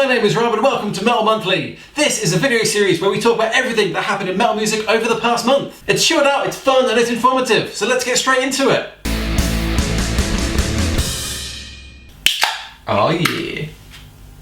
my name is Rob and welcome to Metal Monthly. This is a video series where we talk about everything that happened in metal music over the past month. It's short out, it's fun and it's informative, so let's get straight into it. Oh yeah.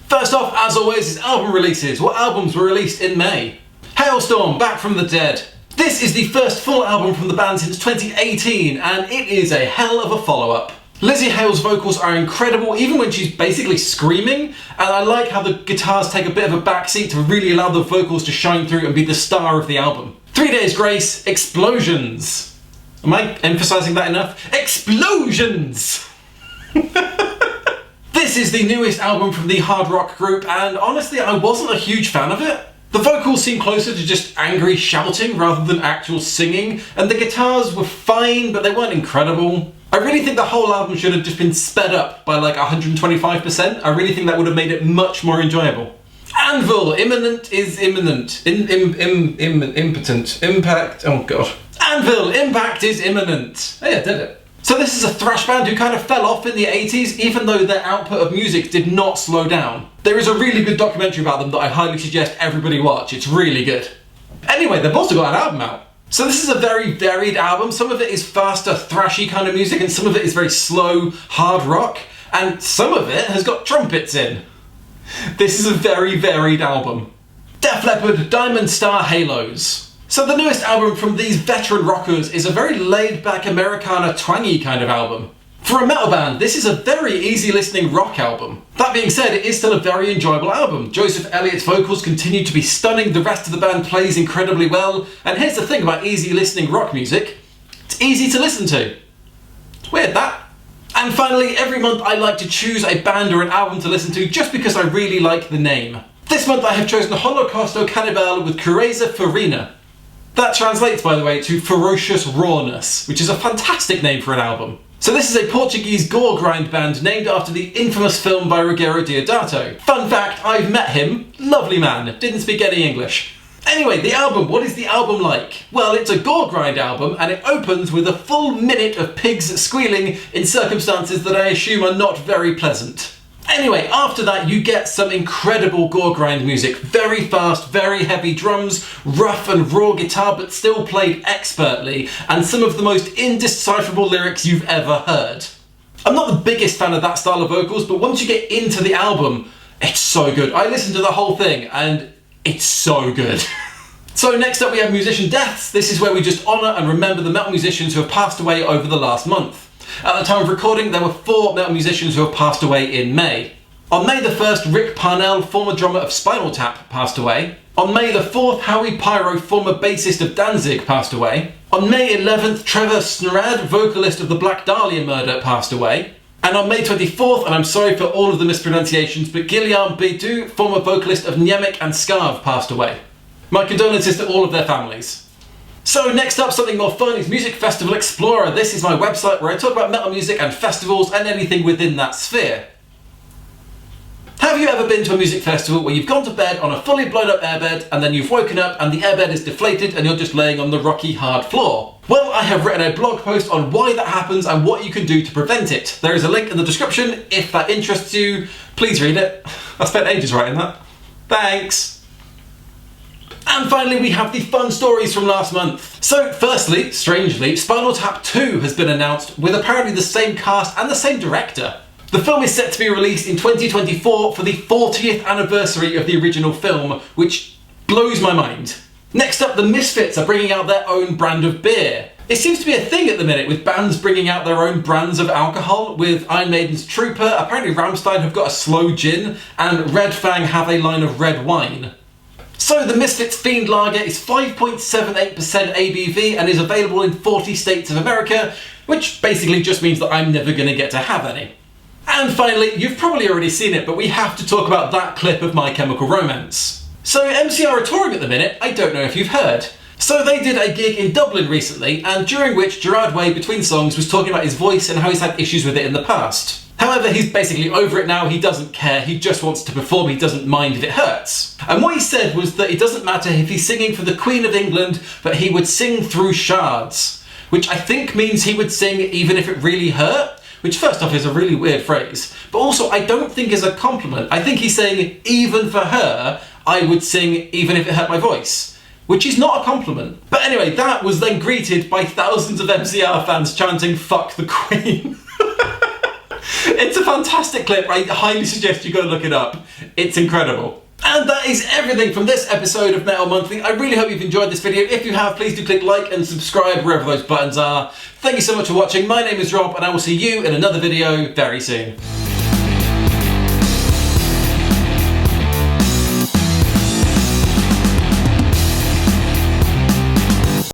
First off, as always, is album releases. What albums were released in May? Hailstorm, Back from the Dead. This is the first full album from the band since 2018 and it is a hell of a follow-up. Lizzie Hale's vocals are incredible even when she's basically screaming, and I like how the guitars take a bit of a backseat to really allow the vocals to shine through and be the star of the album. 3 Days Grace, Explosions. Am I emphasising that enough? Explosions! This is the newest album from the hard rock group and honestly I wasn't a huge fan of it. The vocals seem closer to just angry shouting rather than actual singing, and the guitars were fine but they weren't incredible. I really think the whole album should have just been sped up by like 125%. I really think that would have made it much more enjoyable. Anvil, Imminent is imminent. Impotent. Impact, oh god. Anvil, Impact is imminent. Oh yeah, did it. So this is a thrash band who kind of fell off in the 80s even though their output of music did not slow down. There is a really good documentary about them that I highly suggest everybody watch. It's really good. Anyway, they've also got an album out. So this is a very varied album. Some of it is faster, thrashy kind of music, and some of it is very slow, hard rock, and some of it has got trumpets in. This is a very varied album. Def Leppard, Diamond Star Halos. So the newest album from these veteran rockers is a very laid-back Americana twangy kind of album. For a metal band, this is a very easy listening rock album. That being said, it is still a very enjoyable album. Joseph Elliott's vocals continue to be stunning, the rest of the band plays incredibly well, and here's the thing about easy listening rock music, it's easy to listen to. It's weird that. And finally, every month I like to choose a band or an album to listen to just because I really like the name. This month I have chosen Holocausto Cannibal with Curaza Farina. That translates, by the way, to Ferocious Rawness, which is a fantastic name for an album. So this is a Portuguese gore grind band named after the infamous film by Ruggero Deodato. Fun fact, I've met him. Lovely man, didn't speak any English. Anyway, the album, what is the album like? Well, it's a gore grind album and it opens with a full minute of pigs squealing in circumstances that I assume are not very pleasant. Anyway, after that you get some incredible gore grind music. Very fast, very heavy drums, rough and raw guitar but still played expertly, and some of the most indecipherable lyrics you've ever heard. I'm not the biggest fan of that style of vocals, but once you get into the album, it's so good. I listened to the whole thing and it's so good. So next up we have musician deaths. This is where we just honour and remember the metal musicians who have passed away over the last month. At the time of recording, there were 4 metal musicians who have passed away in May. On May the 1st, Rick Parnell, former drummer of Spinal Tap, passed away. On May the 4th, Howie Pyro, former bassist of Danzig, passed away. On May 11th, Trevor Snurad, vocalist of the Black Dahlia Murder, passed away. And on May 24th, and I'm sorry for all of the mispronunciations, but Guillaume Bédu, former vocalist of Nyemic and Scarve, passed away. My condolences to all of their families. So next up, something more fun is Music Festival Explorer. This is my website where I talk about metal music and festivals and anything within that sphere. Have you ever been to a music festival where you've gone to bed on a fully blown up airbed and then you've woken up and the airbed is deflated and you're just laying on the rocky hard floor? Well, I have written a blog post on why that happens and what you can do to prevent it. There is a link in the description. If that interests you, please read it. I spent ages writing that. Thanks. And finally we have the fun stories from last month. So firstly, strangely, Spinal Tap 2 has been announced with apparently the same cast and the same director. The film is set to be released in 2024 for the 40th anniversary of the original film, which blows my mind. Next up, the Misfits are bringing out their own brand of beer. It seems to be a thing at the minute with bands bringing out their own brands of alcohol, with Iron Maiden's Trooper, apparently Rammstein have got a slow gin, and Red Fang have a line of red wine. So the Misfits Fiend Lager is 5.78% ABV and is available in 40 states of America, which basically just means that I'm never going to get to have any. And finally, you've probably already seen it, but we have to talk about that clip of My Chemical Romance. So MCR are touring at the minute, I don't know if you've heard. So they did a gig in Dublin recently, and during which Gerard Way, between songs, was talking about his voice and how he's had issues with it in the past. However, he's basically over it now, he doesn't care, he just wants to perform, he doesn't mind if it hurts. And what he said was that it doesn't matter if he's singing for the Queen of England, but he would sing through shards. Which I think means he would sing even if it really hurt, which first off is a really weird phrase, but also I don't think is a compliment. I think he's saying, even for her, I would sing even if it hurt my voice, which is not a compliment. But anyway, that was then greeted by thousands of MCR fans chanting, "Fuck the Queen." It's a fantastic clip. I highly suggest you go look it up. It's incredible. And that is everything from this episode of Metal Monthly. I really hope you've enjoyed this video. If you have, please do click like and subscribe wherever those buttons are. Thank you so much for watching. My name is Rob, and I will see you in another video very soon.